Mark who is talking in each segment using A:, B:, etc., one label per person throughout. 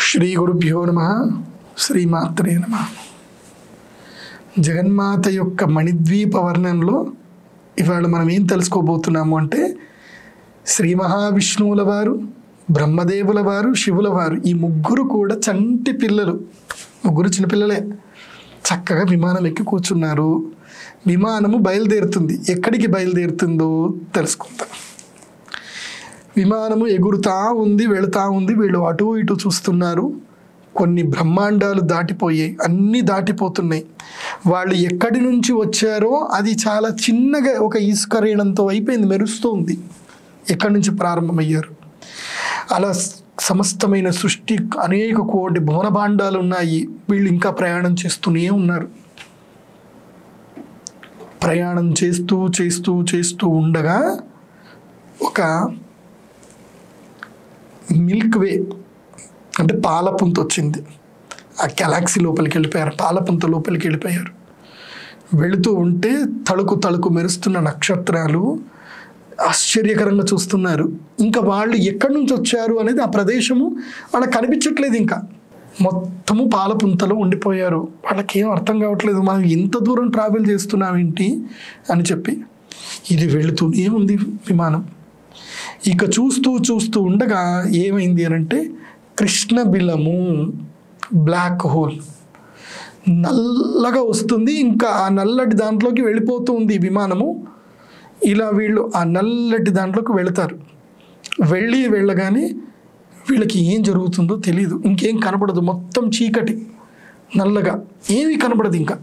A: శ్రీ గురుభ్యో నమః. శ్రీమాత్రే నమః. జగన్మాత యొక్క మణిద్వీప వర్ణంలో ఇవాళ మనం ఏం తెలుసుకోబోతున్నాము అంటే, శ్రీ మహావిష్ణువుల వారు, బ్రహ్మదేవుల వారు, శివుల వారు ఈ ముగ్గురు కూడా చంటి పిల్లలు, ముగ్గురు చిన్నపిల్లలే. చక్కగా విమానం ఎక్కి కూర్చున్నారు. విమానము బయలుదేరుతుంది. ఎక్కడికి బయలుదేరుతుందో తెలుసుకుందాం. విమానము ఎగురుతా ఉంది, వెళుతూ ఉంది. వీళ్ళు అటు ఇటు చూస్తున్నారు. కొన్ని బ్రహ్మాండాలు దాటిపోయాయి, అన్నీ దాటిపోతున్నాయి. వాళ్ళు ఎక్కడి నుంచి వచ్చారో అది చాలా చిన్నగా ఒక ఇసుక రేణంతో అయిపోయింది, మెరుస్తూ ఉంది. ఎక్కడి నుంచి ప్రారంభమయ్యారు. అలా సమస్తమైన సృష్టి అనేక కోటి భువనభాండాలు ఉన్నాయి. వీళ్ళు ఇంకా ప్రయాణం చేస్తూనే ఉన్నారు. ప్రయాణం చేస్తూ చేస్తూ చేస్తూ ఉండగా ఒక మిల్క్ వే అంటే పాలపుంత వచ్చింది. ఆ గెలాక్సీ లోపలికి వెళ్ళిపోయారు, పాలపుంత లోపలికి వెళ్ళిపోయారు. వెళుతూ ఉంటే తళుకు తళుకు మెరుస్తున్న నక్షత్రాలు ఆశ్చర్యకరంగా చూస్తున్నారు. ఇంకా వాళ్ళు ఎక్కడి నుంచి వచ్చారు అనేది ఆ ప్రదేశము వాళ్ళకి కనిపించట్లేదు. ఇంకా మొత్తము పాలపుంతలో ఉండిపోయారు. వాళ్ళకి ఏం అర్థం కావట్లేదు, మనం ఇంత దూరం ట్రావెల్ చేస్తున్నాం ఏంటి అని చెప్పి. ఇది వెళుతూనే ఉంది విమానం. ఇక చూస్తూ చూస్తూ ఉండగా ఏమైంది అని అంటే, కృష్ణబిలము బ్లాక్ హోల్ నల్లగా వస్తుంది. ఇంకా ఆ నల్లటి దాంట్లోకి వెళ్ళిపోతూ ఉంది విమానము. ఇలా వీళ్ళు ఆ నల్లటి దాంట్లోకి వెళతారు. వెళ్ళగానే వీళ్ళకి ఏం జరుగుతుందో తెలియదు. ఇంకేం కనపడదు, మొత్తం చీకటి, నల్లగా ఏమీ కనపడదు. ఇంకా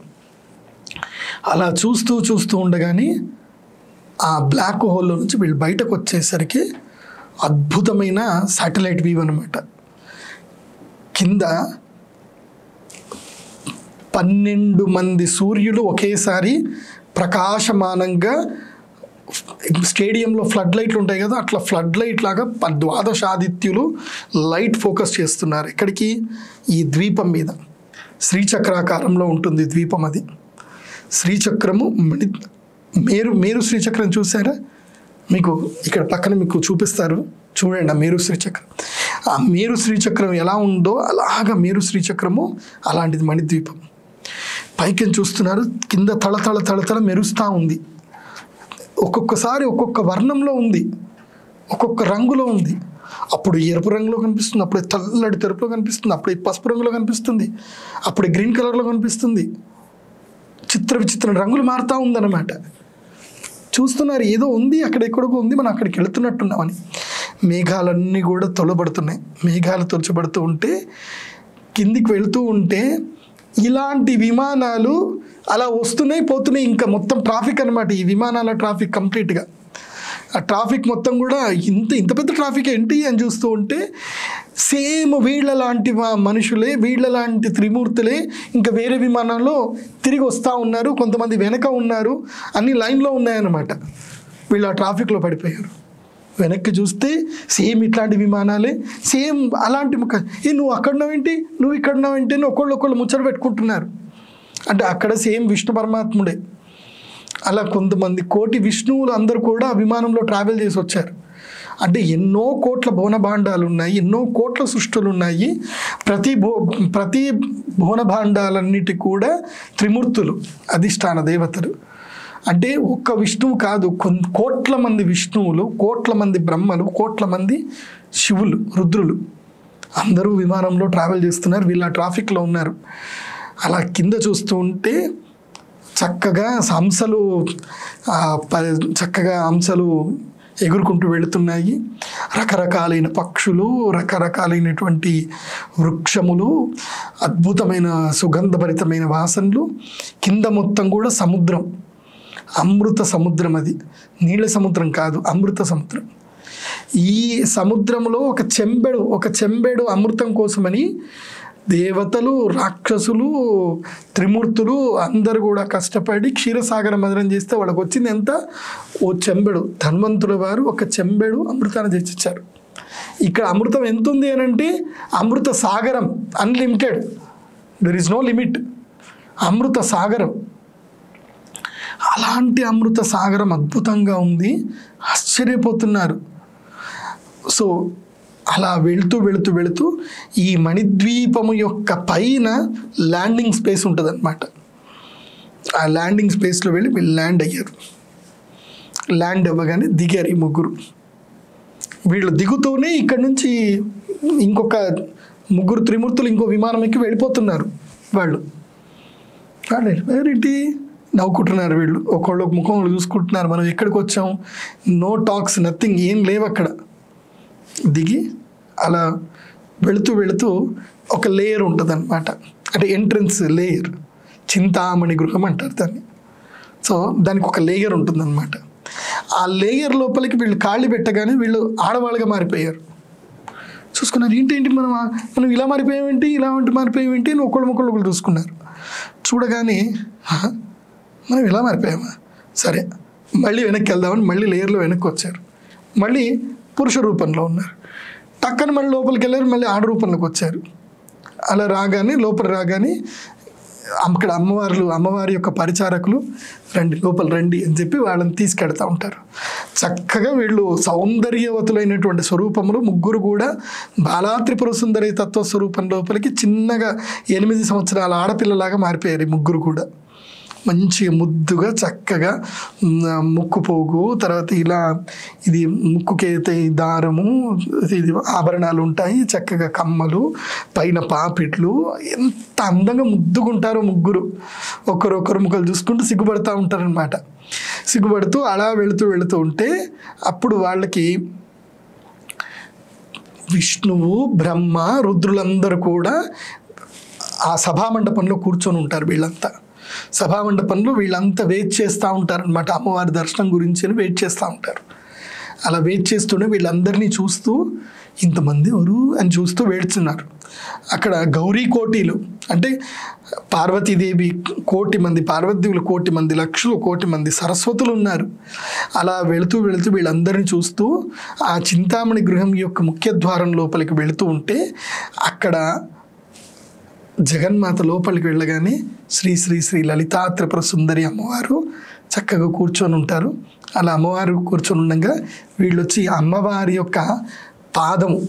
A: అలా చూస్తూ చూస్తూ ఉండగానే ఆ బ్లాక్ హోల్లో నుంచి వీళ్ళు బయటకు వచ్చేసరికి అద్భుతమైన శాటిలైట్ వ్యూ అనమాట. కింద 12 మంది సూర్యులు ఒకేసారి ప్రకాశమానంగా, స్టేడియంలో ఫ్లడ్ లైట్లు ఉంటాయి కదా, అట్లా ఫ్లడ్ లైట్ లాగా 12 ఆదిత్యులు లైట్ ఫోకస్ చేస్తున్నారు. ఇక్కడికి ఈ ద్వీపం మీద శ్రీచక్రాకారంలో ఉంటుంది ద్వీపం. అది శ్రీచక్రము, మేరు శ్రీచక్రం చూసారా? మీకు ఇక్కడ పక్కన మీకు చూపిస్తారు, చూడండి. ఆ మేరు శ్రీచక్రం, ఆ మేరు శ్రీచక్రం ఎలా ఉందో అలాగా మేరు శ్రీచక్రము అలాంటిది మణిద్వీపం. పైకి చూస్తున్నారు, కింద తళతళ మెరుస్తూ ఉంది. ఒక్కొక్కసారి ఒక్కొక్క వర్ణంలో ఉంది, ఒక్కొక్క రంగులో ఉంది. అప్పుడు ఎరుపు రంగులో కనిపిస్తుంది, అప్పుడు తెల్లటి తెరుపులో కనిపిస్తుంది, అప్పుడు పసుపు రంగులో కనిపిస్తుంది, అప్పుడు గ్రీన్ కలర్లో కనిపిస్తుంది. విచిత్ర రంగులు మారుతూ ఉందన్నమాట. చూస్తున్నారు, ఏదో ఉంది అక్కడ, ఎక్కడికో ఉంది, మనం అక్కడికి వెళుతున్నట్టున్నామని. మేఘాలన్నీ కూడా తొలబడుతున్నాయి. మేఘాలు తొలచబడుతూ ఉంటే, కిందికి వెళుతూ ఉంటే ఇలాంటి విమానాలు అలా వస్తున్నాయి పోతున్నాయి. ఇంకా మొత్తం ట్రాఫిక్ అనమాట, ఈ విమానాల ట్రాఫిక్ కంప్లీట్గా. ఆ ట్రాఫిక్ మొత్తం కూడా ఇంత పెద్ద ట్రాఫిక్ ఏంటి అని చూస్తూ ఉంటే, సేమ్ వీళ్ళ లాంటి మనుషులే, వీళ్ళ లాంటి త్రిమూర్తులే ఇంకా వేరే విమానాల్లో తిరిగి వస్తూ ఉన్నారు. కొంతమంది వెనక ఉన్నారు, అన్ని లైన్లో ఉన్నాయన్నమాట. వీళ్ళు ఆ ట్రాఫిక్లో పడిపోయారు. వెనక్కి చూస్తే సేమ్ ఇట్లాంటి విమానాలే, సేమ్ అలాంటి నువ్వు అక్కడున్నావేంటి, నువ్వు ఇక్కడున్నావేంటి అని ఒకళ్ళు ముచ్చట పెట్టుకుంటున్నారు. అంటే అక్కడ సేమ్ విష్ణు పరమాత్ముడే. అలా కొంతమంది కోటి విష్ణువులు అందరూ కూడా విమానంలో ట్రావెల్ చేసి వచ్చారు. అంటే ఎన్నో కోట్ల భువనభాండాలు ఉన్నాయి, ఎన్నో కోట్ల సృష్టులు ఉన్నాయి. ప్రతి భువనభాండాలన్నిటి కూడా త్రిమూర్తులు, అధిష్టాన దేవతలు. అంటే ఒక్క విష్ణువు కాదు, కోట్ల మంది విష్ణువులు, కోట్ల మంది బ్రహ్మలు, కోట్ల మంది శివులు, రుద్రులు అందరూ విమానంలో ట్రావెల్ చేస్తున్నారు. వీళ్ళ ట్రాఫిక్లో ఉన్నారు. అలా కింద చూస్తూ ఉంటే చక్కగా హంసలు ఎగురుకుంటూ వెళుతున్నాయి. రకరకాలైన పక్షులు, రకరకాలైనటువంటి వృక్షములు, అద్భుతమైన సుగంధభరితమైన వాసనలు. కింద మొత్తం కూడా సముద్రం, అమృత సముద్రం. అది నీళ్ళ సముద్రం కాదు, అమృత సముద్రం. ఈ సముద్రంలో ఒక చెంబెడు అమృతం కోసమని దేవతలు, రాక్షసులు, త్రిమూర్తులు అందరూ కూడా కష్టపడి క్షీరసాగర మదనం చేస్తే వాళ్ళకి వచ్చింది ఎంత? ఓ చెంబెడు. ధన్వంతుల వారు ఒక చెంబెడు అమృతాన్ని తెచ్చిచ్చారు. ఇక్కడ అమృతం ఎంత ఉంది అని అంటే, అమృత సాగరం, unlimited, there is no limit. అమృత సాగరం, అలాంటి అమృత సాగరం అద్భుతంగా ఉంది. ఆశ్చర్యపోతున్నారు. సో అలా వెళుతూ వెళుతూ వెళుతూ ఈ మణిద్వీపము యొక్క పైన ల్యాండింగ్ స్పేస్ ఉంటుంది అనమాట. ఆ ల్యాండింగ్ స్పేస్లో వెళ్ళి వీళ్ళు ల్యాండ్ అయ్యారు. ల్యాండ్ అవ్వగానే దిగారు ఈ ముగ్గురు. వీళ్ళు దిగుతూనే ఇక్కడ నుంచి ఇంకొక ముగ్గురు త్రిమూర్తులు ఇంకో విమానం ఎక్కి వెళ్ళిపోతున్నారు. వాళ్ళు వెళ్ళిపోయారేంటి నవ్వుకుంటున్నారు. వీళ్ళు ఒకళ్ళు ముఖం చూసుకుంటున్నారు. మనం ఎక్కడికి వచ్చాం, నో టాక్స్, నథింగ్, ఏం లేవు అక్కడ. దిగి అలా వెళుతూ వెళుతూ ఒక లేయర్ ఉంటుంది అనమాట, అంటే ఎంట్రన్స్ లేయర్, చింతామణి గృహం అంటారు దాన్ని. సో దానికి ఒక లేయర్ ఉంటుందన్నమాట. ఆ లేయర్ లోపలికి వీళ్ళు కాళ్ళు పెట్టగానే వీళ్ళు ఆడవాళ్ళుగా మారిపోయారు. చూసుకున్నారు, ఏంటి మనం ఇలా మారిపోయామేంటి, ఇలా మారిపోయామేంటి అని ఒకళ్ళు చూసుకున్నారు. చూడగానే మనం ఇలా మారిపోయామా, సరే మళ్ళీ వెనక్కి వెళ్దామని మళ్ళీ లేయర్లో వెనక్కి వచ్చారు. మళ్ళీ పురుష రూపంలో ఉన్నారు. టక్కన మళ్ళీ లోపలికి వెళ్ళారు, మళ్ళీ ఆడ రూపంలోకి వచ్చారు. అలా రాగానే లోపల రాగానే అక్కడ అమ్మవారి యొక్క పరిచారకులు లోపల రండి అని చెప్పి వాళ్ళని తీసుకెళ్తూ ఉంటారు. చక్కగా వీళ్ళు సౌందర్యవతులైనటువంటి స్వరూపములు ముగ్గురు కూడా బాలా త్రిపుర సుందరి తత్వ స్వరూపం లోపలికి చిన్నగా 8 సంవత్సరాల ఆడపిల్లలాగా మారిపోయారు ఈ ముగ్గురు కూడా. మంచిగా ముద్దుగా చక్కగా ముక్కు పోగు, తర్వాత ఇలా ఇది ముక్కుకైతే దారము, ఇది ఆభరణాలు ఉంటాయి, చక్కగా కమ్మలు, పైన పాపిట్లు, ఎంత అందంగా ముద్దుగుంటారో ముగ్గురు. ఒకరొకరు ముఖాలు చూసుకుంటూ సిగ్గుపడుతూ ఉంటారనమాట. సిగ్గుపడుతూ అలా వెళుతూ ఉంటే అప్పుడు వాళ్ళకి విష్ణువు, బ్రహ్మ, రుద్రులందరూ కూడా ఆ సభామండపంలో కూర్చొని ఉంటారు. వీళ్ళంతా సభామండపంలో వీళ్ళంతా వెయిట్ చేస్తూ ఉంటారనమాట. అమ్మవారి దర్శనం గురించి అని వెయిట్ చేస్తూ ఉంటారు. అలా వెయిట్ చేస్తూనే వీళ్ళందరినీ చూస్తూ ఇంతమంది ఎవరు అని చూస్తూ వేడుతున్నారు. అక్కడ గౌరీ కోటిలు అంటే పార్వతీదేవి కోటి మంది, పార్వతీదేవులు కోటి మంది, లక్షలు కోటి మంది సరస్వతులు ఉన్నారు. అలా వెళుతూ వీళ్ళందరినీ చూస్తూ ఆ చింతామణి గృహం యొక్క ముఖ్య ద్వారం లోపలికి వెళుతూ ఉంటే అక్కడ జగన్మాత లోపలికి వెళ్ళగానే శ్రీ శ్రీ శ్రీ లలితా త్రిపుర సుందరి అమ్మవారు చక్కగా కూర్చొని ఉంటారు. అలా అమ్మవారు కూర్చొని ఉండగా వీళ్ళు వచ్చి అమ్మవారి యొక్క పాదమును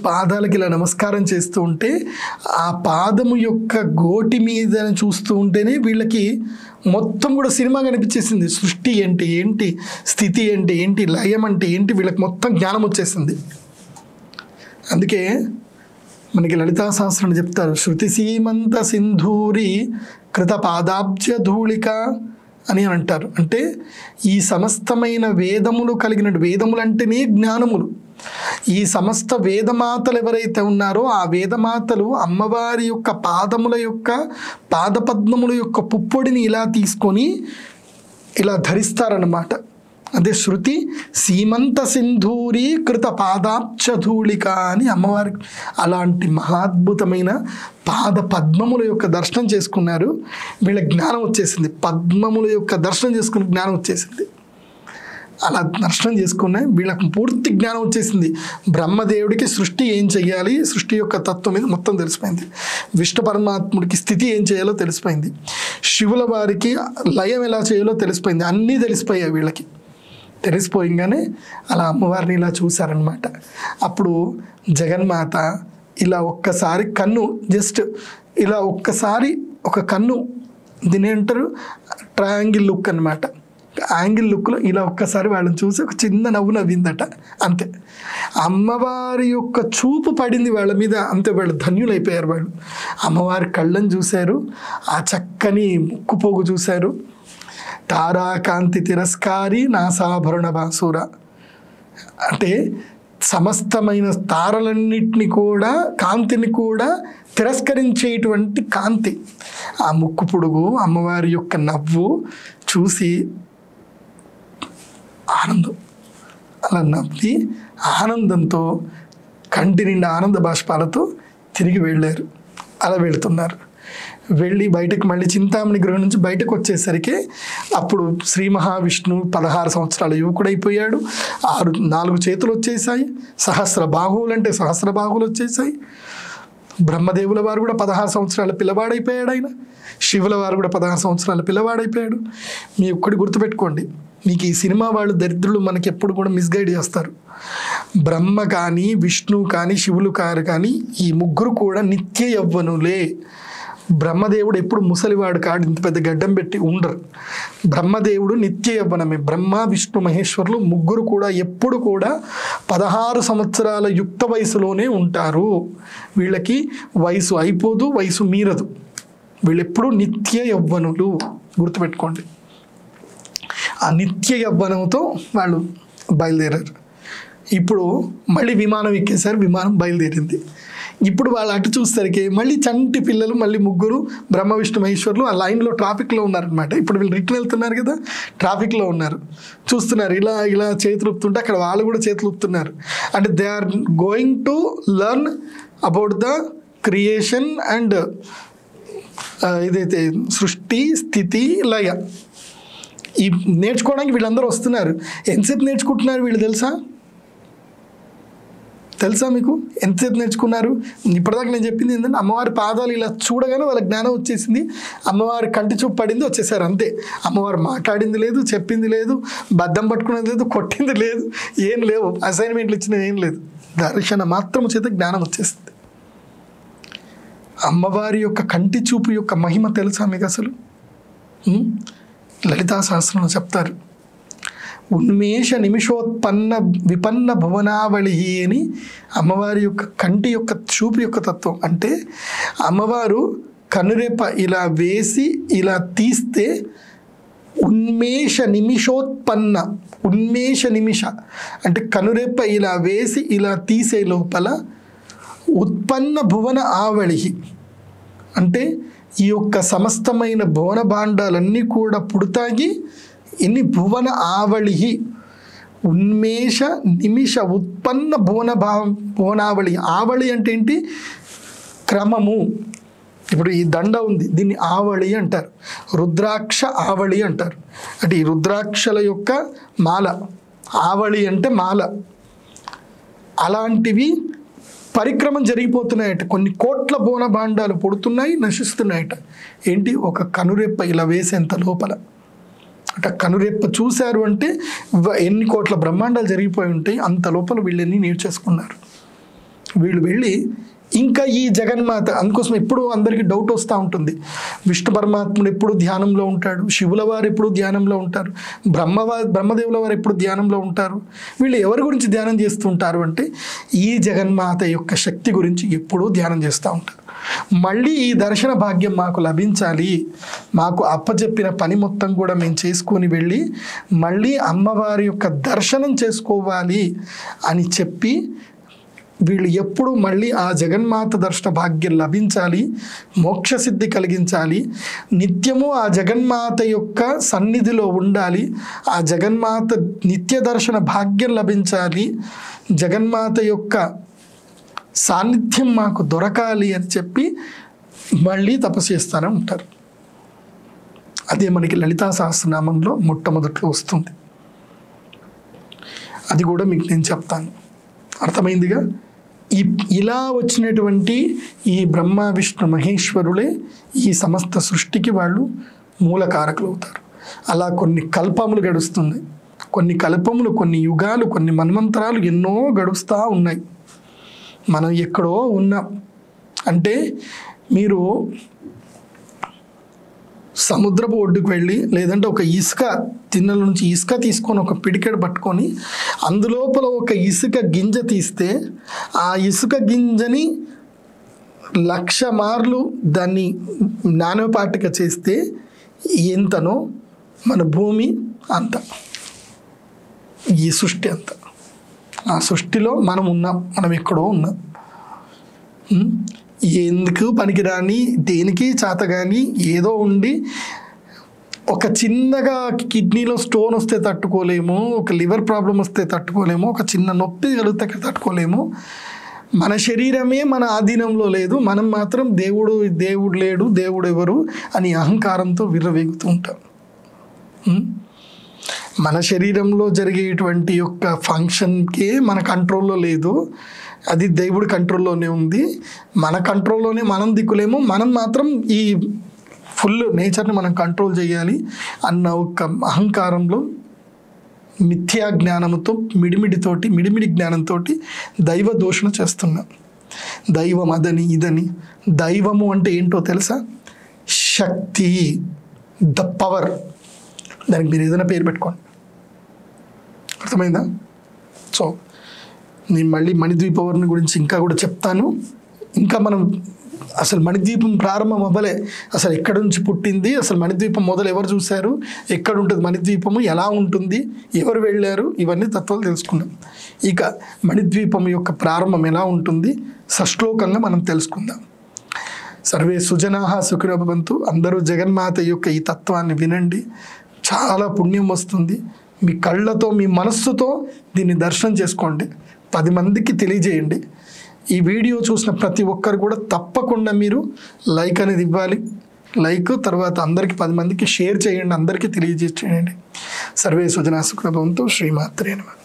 A: పాదాలకి ఇలా నమస్కారం చేస్తూ ఉంటే ఆ పాదము యొక్క గోటి మీద చూస్తూ ఉంటేనే వీళ్ళకి మొత్తం కూడా సినిమా కనిపించేసింది. సృష్టి అంటే ఏంటి, స్థితి అంటే ఏంటి, లయం అంటే ఏంటి, వీళ్ళకి మొత్తం జ్ఞానం వచ్చేసింది. అందుకే మనకి లలితా సహస్రం చెప్తారు, శృతి సీమంత సింధూరి కృత పాదాబ్జ ధూళిక అని అంటారు. అంటే ఈ సమస్తమైన వేదములు వేదములు అంటేనే జ్ఞానములు. ఈ సమస్త వేదమాతలు ఎవరైతే ఉన్నారో ఆ వేదమాతలు అమ్మవారి యొక్క పాదపద్మముల యొక్క పుప్పొడిని ఇలా తీసుకొని ఇలా ధరిస్తారన్నమాట. అదే శృతి సీమంత సింధూరి కృత పాదాబ్జధూళిక అని అమ్మవారికి అలాంటి మహాద్భుతమైన పద్మముల యొక్క దర్శనం చేసుకున్నారు. వీళ్ళ జ్ఞానం వచ్చేసింది. పద్మముల యొక్క దర్శనం చేసుకుని జ్ఞానం వచ్చేసింది. అలా దర్శనం చేసుకున్న వీళ్ళకి పూర్తి జ్ఞానం వచ్చేసింది. బ్రహ్మదేవుడికి సృష్టి ఏం చెయ్యాలి, సృష్టి యొక్క తత్వం మీద మొత్తం తెలిసిపోయింది. విష్ణు పరమాత్ముడికి స్థితి ఏం చేయాలో తెలిసిపోయింది. శివుల వారికి లయం ఎలా చేయాలో తెలిసిపోయింది. అన్నీ తెలిసిపోయాయి వీళ్ళకి. తెలిసిపోయింగానే అలా అమ్మవారిని ఇలా చూశారనమాట. అప్పుడు జగన్మాత ఇలా ఒక్కసారి కన్ను జస్ట్ ఇలా ఒక్కసారి ఒక కన్ను, దీని అంటారు ట్రయాంగిల్ లుక్ అనమాట. యాంగిల్ లుక్లో ఇలా ఒక్కసారి వాళ్ళని చూసి ఒక చిన్న నవ్వు నవ్విందట, అంతే. అమ్మవారి యొక్క చూపు పడింది వాళ్ళ మీద, అంతే. వాళ్ళు ధన్యులైపోయారు. వాళ్ళు అమ్మవారి కళ్ళను చూశారు, ఆ చక్కని ముక్కు పోగు చూశారు. తారాకాంతి తిరస్కారి నాసాభరణ బాసుర అంటే సమస్తమైన తారలన్నిటిని కూడా, కాంతిని కూడా తిరస్కరించేటువంటి కాంతి. ఆ ముక్కు పొడుగు, అమ్మవారి యొక్క నవ్వు చూసి ఆనందం, అలా నవ్వి ఆనందంతో కంటి నిండా ఆనంద బాష్పాలతో తిరిగి వెళ్ళారు. అలా వెళుతున్నారు. వెళ్ళి బయటకు మళ్ళీ చింతామణి గృహం నుంచి బయటకు వచ్చేసరికి అప్పుడు శ్రీ మహావిష్ణువు 16 సంవత్సరాల యువకుడైపోయాడు. 4 చేతులు వచ్చేసాయి. సహస్ర బాహువులు అంటే సహస్ర బాహువులు వచ్చేసాయి. బ్రహ్మదేవుల వారు కూడా 16 సంవత్సరాల పిల్లవాడైపోయాడు. ఆయన శివుల వారు కూడా 16 సంవత్సరాల పిల్లవాడైపోయాడు. మీ ఒక్కడి గుర్తుపెట్టుకోండి, మీకు ఈ సినిమా వాళ్ళు దరిద్రులు మనకి ఎప్పుడు కూడా మిస్గైడ్ చేస్తారు. బ్రహ్మ కానీ, విష్ణు కానీ, శివులు కానీ ఈ ముగ్గురు కూడా నిత్య యవ్వనులే. బ్రహ్మదేవుడు ఎప్పుడు ముసలివాడు కాడు, ఇంత పెద్ద గడ్డం పెట్టి ఉండరు. బ్రహ్మదేవుడు నిత్య యవ్వనమే. బ్రహ్మ, విష్ణు, మహేశ్వరులు ముగ్గురు కూడా ఎప్పుడు కూడా 16 సంవత్సరాల యుక్త వయసులోనే ఉంటారు. వీళ్ళకి వయసు అయిపోదు, వయసు మీరదు. వీళ్ళెప్పుడు నిత్య యవ్వనులు, గుర్తుపెట్టుకోండి. ఆ నిత్య యవ్వనంతో వాళ్ళు బయలుదేరారు. ఇప్పుడు మళ్ళీ విమానం ఎక్కేశారు, విమానం బయలుదేరింది. ఇప్పుడు వాళ్ళు అటు చూసేసరికి మళ్ళీ చంటి పిల్లలు, మళ్ళీ ముగ్గురు బ్రహ్మ, విష్ణు, మహేశ్వరులు ఆ లైన్లో ట్రాఫిక్లో ఉన్నారనమాట. ఇప్పుడు వీళ్ళు రిటర్న్ వెళ్తున్నారు కదా, ట్రాఫిక్లో ఉన్నారు, చూస్తున్నారు. ఇలా ఇలా చేతులు ఊపుతుంటే అక్కడ వాళ్ళు కూడా చేతులు ఊపుతున్నారు. అంటే they are going to learn about the creation and ఇదైతే సృష్టి, స్థితి, లయ. ఈ నేర్చుకోవడానికి వీళ్ళందరూ వస్తున్నారు. ఎంతసేపు నేర్చుకుంటున్నారు వీళ్ళు తెలుసా మీకు? ఎంతసేపు నేర్చుకున్నారు? ఇప్పటిదాకా నేను చెప్పింది ఏంటంటే, అమ్మవారి పాదాలు ఇలా చూడగానే వాళ్ళ జ్ఞానం వచ్చేసింది, అమ్మవారి కంటి చూపు పడింది, వచ్చేసారు అంతే. అమ్మవారు మాట్లాడింది లేదు, చెప్పింది లేదు, బద్దం పట్టుకునేది లేదు, కొట్టింది లేదు, ఏం లేవు, అసైన్మెంట్లు ఇచ్చినవి ఏం లేదు. దర్శన మాత్రం చేత జ్ఞానం వచ్చేస్తుంది. అమ్మవారి యొక్క కంటి చూపు యొక్క మహిమ తెలుసా మీకు అసలు? లలితా సహస్రంలో చెప్తారు, ఉన్మేష నిమిషోత్పన్న విపన్న భువనావళి అని. అమ్మవారి యొక్క కంటి యొక్క చూపు యొక్క తత్వం అంటే, అమ్మవారు కనురెప్ప ఇలా వేసి ఇలా తీస్తే ఉన్మేష నిమిషోత్పన్న, ఉన్మేష నిమిష అంటే కనురెప్ప ఇలా వేసి ఇలా తీసే లోపల ఉత్పన్న భువన ఆవళి అంటే ఈ యొక్క సమస్తమైన భువన భాండాలన్నీ కూడా పుడతాయి. ఇన్ని భువన ఆవళి, ఉన్మేష నిమిష ఉత్పన్న భువనావళి. ఆవళి అంటే ఏంటి? క్రమము. ఇప్పుడు ఈ దండ ఉంది, దీన్ని ఆవళి అంటారు, రుద్రాక్ష ఆవళి అంటారు. అంటే ఈ రుద్రాక్షల యొక్క మాల, ఆవళి అంటే మాల. అలాంటివి పరిక్రమం జరిగిపోతున్నాయట. కొన్ని కోట్ల భువన భాండాలు పుడుతున్నాయి, నశిస్తున్నాయట. ఏంటి? ఒక కనురెప్ప ఇలా వేసేంత లోపల. అంటే కనురెప్ప చూశారు అంటే ఎన్ని కోట్ల బ్రహ్మాండాలు జరిగిపోయి ఉంటాయి. అంత లోపల వీళ్ళని నేర్చేసుకున్నారు. వీళ్ళు వెళ్ళి ఇంకా ఈ జగన్మాత, అందుకోసం ఎప్పుడు అందరికీ డౌట్ వస్తూ ఉంటుంది, విష్ణు పరమాత్ముడు ఎప్పుడు ధ్యానంలో ఉంటాడు, శివుల వారు ఎప్పుడు ధ్యానంలో ఉంటారు, బ్రహ్మదేవుల వారు ఎప్పుడు ధ్యానంలో ఉంటారు, వీళ్ళు ఎవరి గురించి ధ్యానం చేస్తుంటారు అంటే ఈ జగన్మాత యొక్క శక్తి గురించి ఎప్పుడూ ధ్యానం చేస్తూ ఉంటారు. మళ్ళీ ఈ దర్శన భాగ్యం మాకు లభించాలి, మాకు అప్పచెప్పిన పని మొత్తం కూడా మేము చేసుకొని వెళ్ళి మళ్ళీ అమ్మవారి యొక్క దర్శనం చేసుకోవాలి అని చెప్పి వీళ్ళు ఎప్పుడు మళ్ళీ ఆ జగన్మాత దర్శన భాగ్యం లభించాలి, మోక్షసిద్ధి కలిగించాలి, నిత్యము ఆ జగన్మాత యొక్క సన్నిధిలో ఉండాలి, ఆ జగన్మాత నిత్య దర్శన భాగ్యం లభించాలి, జగన్మాత యొక్క సాన్నిధ్యం మాకు దొరకాలి అని చెప్పి మళ్ళీ తపస్సు చేస్తూనే ఉంటారు. అదే మనకి లలితా సహస్రనామంలో మొట్టమొదట్లో వస్తుంది. అది కూడా మీకు నేను చెప్తాను. అర్థమైందిగా? ఇలా వచ్చినటువంటి ఈ బ్రహ్మ విష్ణు మహేశ్వరులే ఈ సమస్త సృష్టికి వాళ్ళు మూలకారకులు అవుతారు. అలా కొన్ని కల్పములు గడుస్తుంది, కొన్ని కల్పములు, కొన్ని యుగాలు, కొన్ని మన్వంతరాలు ఎన్నో గడుస్తూ ఉన్నాయి. మనం ఎక్కడో ఉన్నాం. అంటే మీరు సముద్రపు ఒడ్డుకు వెళ్ళి, లేదంటే ఒక ఇసుక తిన్నెల నుంచి ఇసుక తీసుకొని ఒక పిడికెడు పట్టుకొని అందులోపల ఒక ఇసుక గింజ తీస్తే ఆ ఇసుక గింజని 1,00,000 మార్లు దాన్ని నానోపాటిక చేస్తే ఎంతనో మన భూమి అంత, ఈ సృష్టి అంత. ఆ సృష్టిలో మనం ఉన్నాం, మనం ఎక్కడో ఉన్నాం. ఎందుకు పనికిరాని, దేనికి చేత కానీ ఏదో ఉండి ఒక చిన్నగా కిడ్నీలో స్టోన్ వస్తే తట్టుకోలేము, ఒక లివర్ ప్రాబ్లం వస్తే తట్టుకోలేము, ఒక చిన్న నొప్పి కలిగితే తట్టుకోలేము. మన శరీరమే మన ఆధీనంలో లేదు, మనం మాత్రం దేవుడు లేడు, దేవుడు ఎవరు అని అహంకారంతో విర్రవీగుతూ ఉంటాం. మన శరీరంలో జరిగేటువంటి యొక్క ఫంక్షన్కే మన కంట్రోల్లో లేదు, అది దేవుడి కంట్రోల్లోనే ఉంది. మన కంట్రోల్లోనే మనం దిక్కులేము, మనం మాత్రం ఈ ఫుల్ నేచర్ని మనం కంట్రోల్ చేయాలి అన్న ఒక అహంకారంలో మిథ్యా జ్ఞానముతో మిడిమిడి జ్ఞానంతో దైవ దూషణ చేస్తున్నాం. దైవం అదని ఇదని. దైవము అంటే ఏంటో తెలుసా? శక్తి, ద పవర్. దానికి మీరు ఏదైనా పేరు పెట్టుకోండి. అర్థమైందా? సో నేను మళ్ళీ మణిద్వీపవర్ణి గురించి ఇంకా కూడా చెప్తాను. ఇంకా మనం అసలు మణిద్వీపం ప్రారంభం అవ్వలే, అసలు ఎక్కడి నుంచి పుట్టింది, అసలు మణిద్వీపం మొదలు ఎవరు చూశారు, ఎక్కడ ఉంటుంది మణిద్వీపము, ఎలా ఉంటుంది, ఎవరు వెళ్ళారు, ఇవన్నీ తత్వాలు తెలుసుకున్నాం. ఇక మణిద్వీపం యొక్క ప్రారంభం ఎలా ఉంటుంది సశ్లోకంగా మనం తెలుసుకుందాం. సర్వే సుజనాహ సుఖినో భవంతు. అందరూ జగన్మాత యొక్క ఈ తత్వాన్ని వినండి, చాలా పుణ్యం వస్తుంది. మీ కళ్ళతో మీ మనస్సుతో దీన్ని దర్శనం చేసుకోండి, 10 మందికి తెలియజేయండి. ఈ వీడియో చూసిన ప్రతి ఒక్కరు కూడా తప్పకుండా మీరు లైక్ అనేది ఇవ్వాలి. లైక్ తర్వాత అందరికీ 10 మందికి షేర్ చేయండి, అందరికీ తెలియజేయండి. సర్వే సుజనా సుఖినో భవంతు. శ్రీమాత్రే నమః.